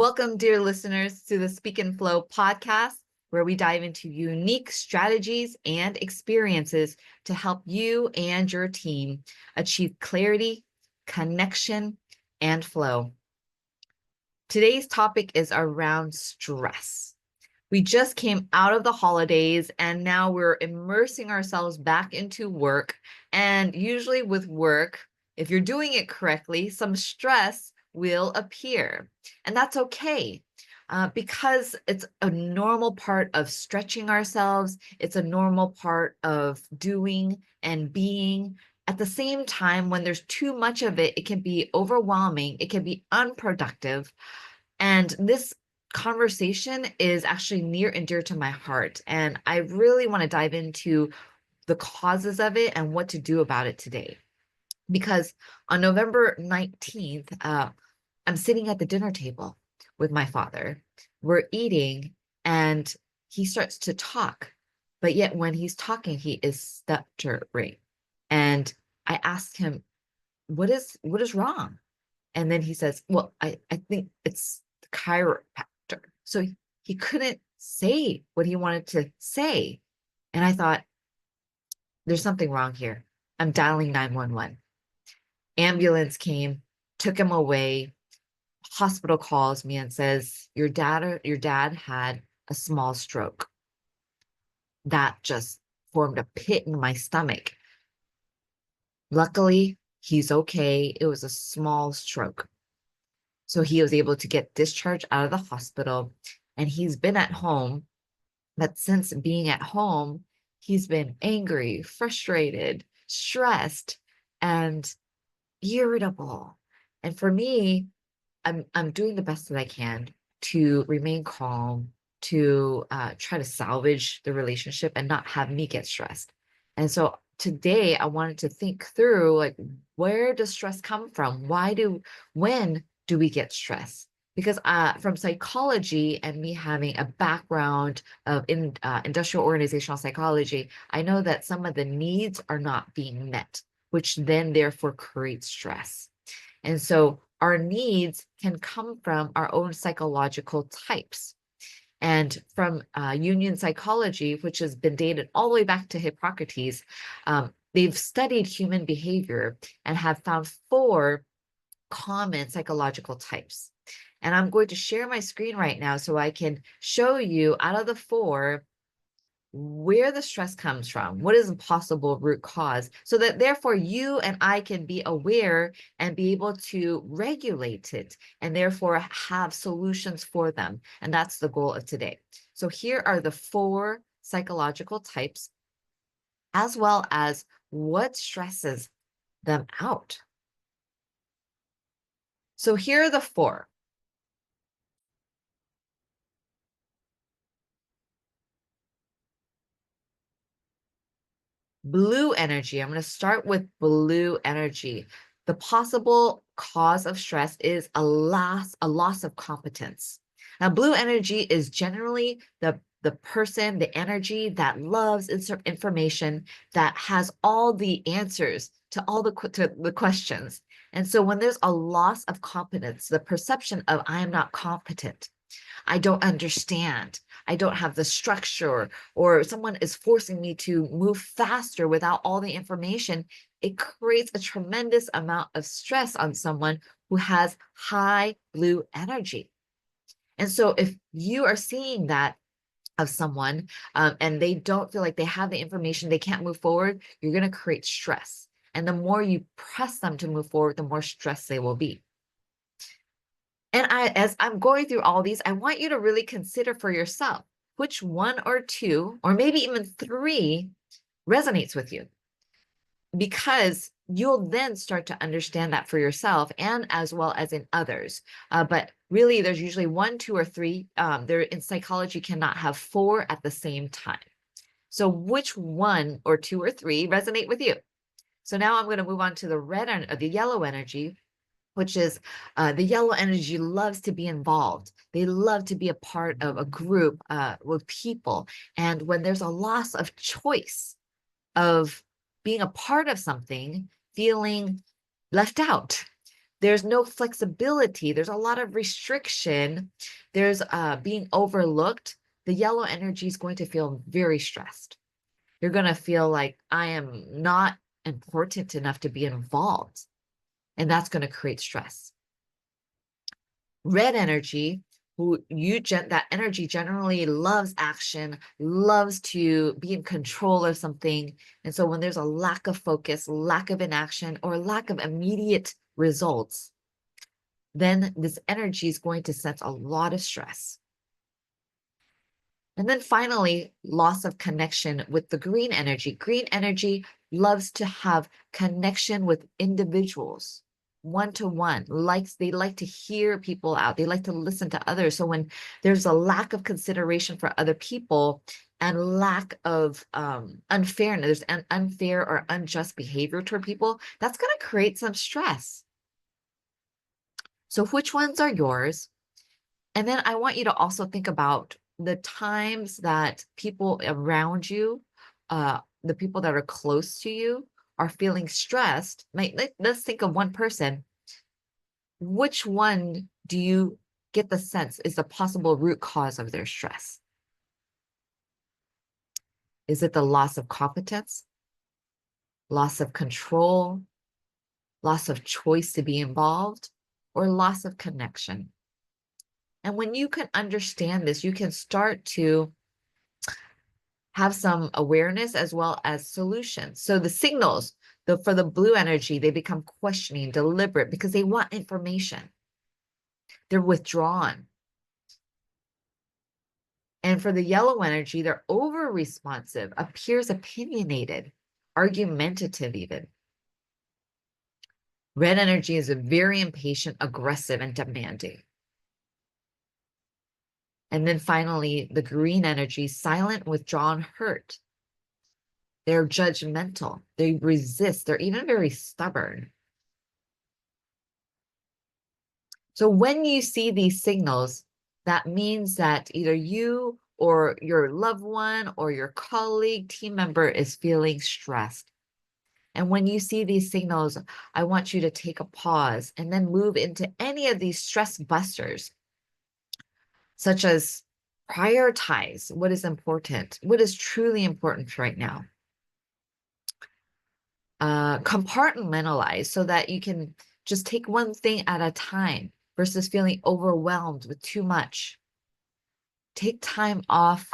Welcome, dear listeners, to the Speak and Flow podcast, where we dive into unique strategies and experiences to help you and your team achieve clarity, connection, and flow. Today's topic is around stress. We just came out of the holidays and now we're immersing ourselves back into work. And usually with work, if you're doing it correctly, some stress will appear. And that's okay because it's a normal part of stretching ourselves. It's a normal part of doing and being. At the same time, when there's too much of it, it can be overwhelming. It can be unproductive. And this conversation is actually near and dear to my heart. And I really want to dive into the causes of it and what to do about it today. Because on November 19th, I'm sitting at the dinner table with my father. We're eating and he starts to talk. But yet when he's talking, he is stuttering. And I asked him, what is wrong? And then he says, well, I think it's the chiropractor. So he couldn't say what he wanted to say. And I thought, there's something wrong here. I'm dialing 911. Ambulance came, took him away. Hospital calls me and says, your dad had a small stroke. That just formed a pit in my stomach. Luckily, he's okay. It was a small stroke. So he was able to get discharged out of the hospital and he's been at home. But since being at home, he's been angry, frustrated, stressed, and irritable. And for me, I'm doing the best that I can to remain calm, to try to salvage the relationship and not have me get stressed. And so today I wanted to think through, like, where does stress come from? When do we get stressed? Because from psychology and me having a background of industrial organizational psychology, I know that some of the needs are not being met, which then therefore creates stress. And so our needs can come from our own psychological types. And from Jungian psychology, which has been dated all the way back to Hippocrates, they've studied human behavior and have found 4 common psychological types. And I'm going to share my screen right now so I can show you out of the 4 where the stress comes from, what is a possible root cause, so that therefore you and I can be aware and be able to regulate it and therefore have solutions for them. And that's the goal of today. So here are the 4 psychological types, as well as what stresses them out. So here are the 4. Blue energy. I'm going to start with blue energy. The possible cause of stress is a loss of competence. Now, blue energy is generally the person, the energy that loves information, that has all the answers to all the questions. And so when there's a loss of competence, the perception of I am not competent, I don't understand, I don't have the structure, or someone is forcing me to move faster without all the information, it creates a tremendous amount of stress on someone who has high blue energy. And so if you are seeing that of someone and they don't feel like they have the information, they can't move forward, you're going to create stress. And the more you press them to move forward, the more stressed they will be. And as I'm going through all these, I want you to really consider for yourself which 1 or 2, or maybe even 3 resonates with you, because you'll then start to understand that for yourself and as well as in others. But really, there's usually 1, 2, or 3. There in psychology cannot have 4 at the same time. So which 1 or 2 or 3 resonate with you? So now I'm going to move on to the yellow energy, which is the yellow energy loves to be involved. They love to be a part of a group with people. And when there's a loss of choice of being a part of something, feeling left out, There's no flexibility. There's a lot of restriction. There's being overlooked. The yellow energy is going to feel very stressed. You're going to feel like I am not important enough to be involved. And that's going to create stress. Red energy, that energy generally loves action, loves to be in control of something. And so when there's a lack of focus, lack of inaction, or lack of immediate results, then this energy is going to sense a lot of stress. And then finally, loss of connection with the green energy. Green energy loves to have connection with individuals, one-to-one. They like to hear people out. They like to listen to others. So when there's a lack of consideration for other people and lack of unfairness, there's an unfair or unjust behavior toward people, that's going to create some stress. So which ones are yours? And then I want you to also think about the times that people around you, the people that are close to you, are feeling stressed. Let's think of one person. Which one do you get the sense is the possible root cause of their stress? Is it the loss of competence, loss of control, loss of choice to be involved, or loss of connection? And when you can understand this, you can start to have some awareness as well as solutions. So the signals, for the blue energy, they become questioning, deliberate, because they want information. They're withdrawn. And for the yellow energy, they're over-responsive, appears opinionated, argumentative even. Red energy is a very impatient, aggressive, and demanding. And then finally, the green energy, silent, withdrawn, hurt. They're judgmental. They resist. They're even very stubborn. So when you see these signals, that means that either you or your loved one or your colleague, team member is feeling stressed. And when you see these signals, I want you to take a pause and then move into any of these stress busters, such as prioritize what is important, what is truly important right now. Compartmentalize so that you can just take one thing at a time versus feeling overwhelmed with too much. Take time off.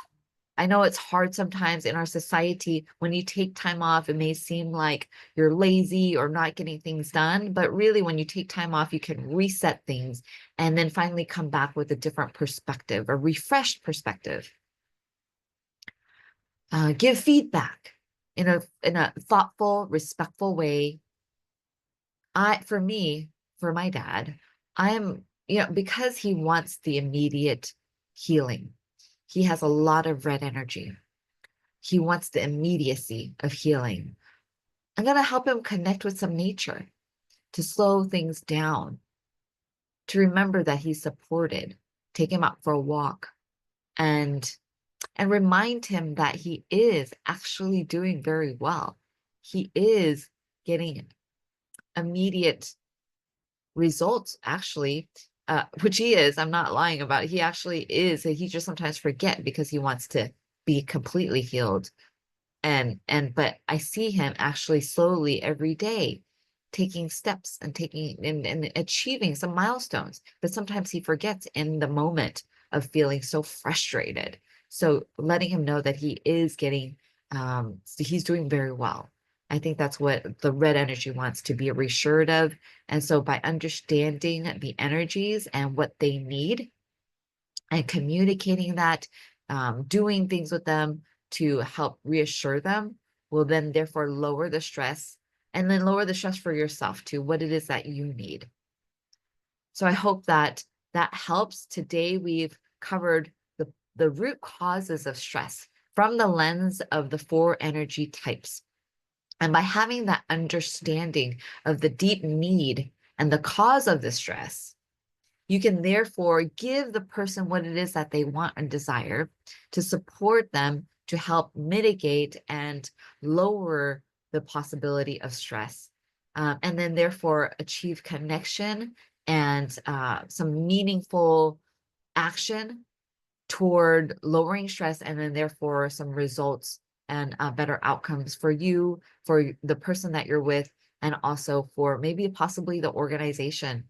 I know it's hard sometimes in our society. When you take time off, it may seem like you're lazy or not getting things done. But really, when you take time off, you can reset things and then finally come back with a different perspective, a refreshed perspective. Give feedback in a thoughtful, respectful way. For my dad, because he wants the immediate healing. He has a lot of red energy. He wants the immediacy of healing. I'm going to help him connect with some nature to slow things down, to remember that he's supported, take him out for a walk, and remind him that he is actually doing very well. He is getting immediate results, actually, which he is. I'm not lying about it. He actually is. He just sometimes forget because he wants to be completely healed. But I see him actually slowly every day taking steps and achieving some milestones. But sometimes he forgets in the moment of feeling so frustrated. So letting him know that he is he's doing very well. I think that's what the red energy wants, to be reassured of. And so by understanding the energies and what they need and communicating that, doing things with them to help reassure them will then therefore lower the stress, and then lower the stress for yourself too, what it is that you need. So I hope that helps. Today we've covered the root causes of stress from the lens of the 4 energy types. And by having that understanding of the deep need and the cause of the stress, you can therefore give the person what it is that they want and desire to support them to help mitigate and lower the possibility of stress. and then therefore achieve connection and some meaningful action toward lowering stress, and then therefore some results and better outcomes for you, for the person that you're with, and also for maybe possibly the organization.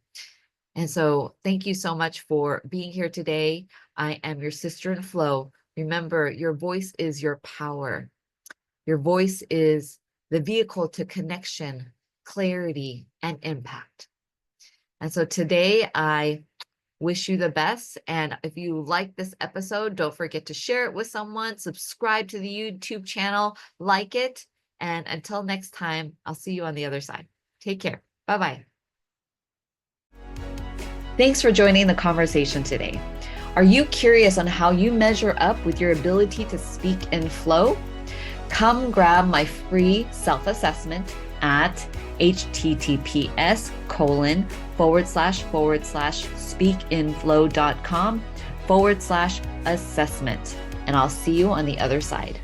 And so thank you so much for being here today. I am your sister in flow. Remember, your voice is your power. Your voice is the vehicle to connection, clarity, and impact. And so today I wish you the best. And if you like this episode, don't forget to share it with someone, subscribe to the YouTube channel, like it. And until next time, I'll see you on the other side. Take care. Bye-bye. Thanks for joining the conversation today. Are you curious on how you measure up with your ability to speak in flow? Come grab my free self-assessment at https://speakinflow.com/assessment. And I'll see you on the other side.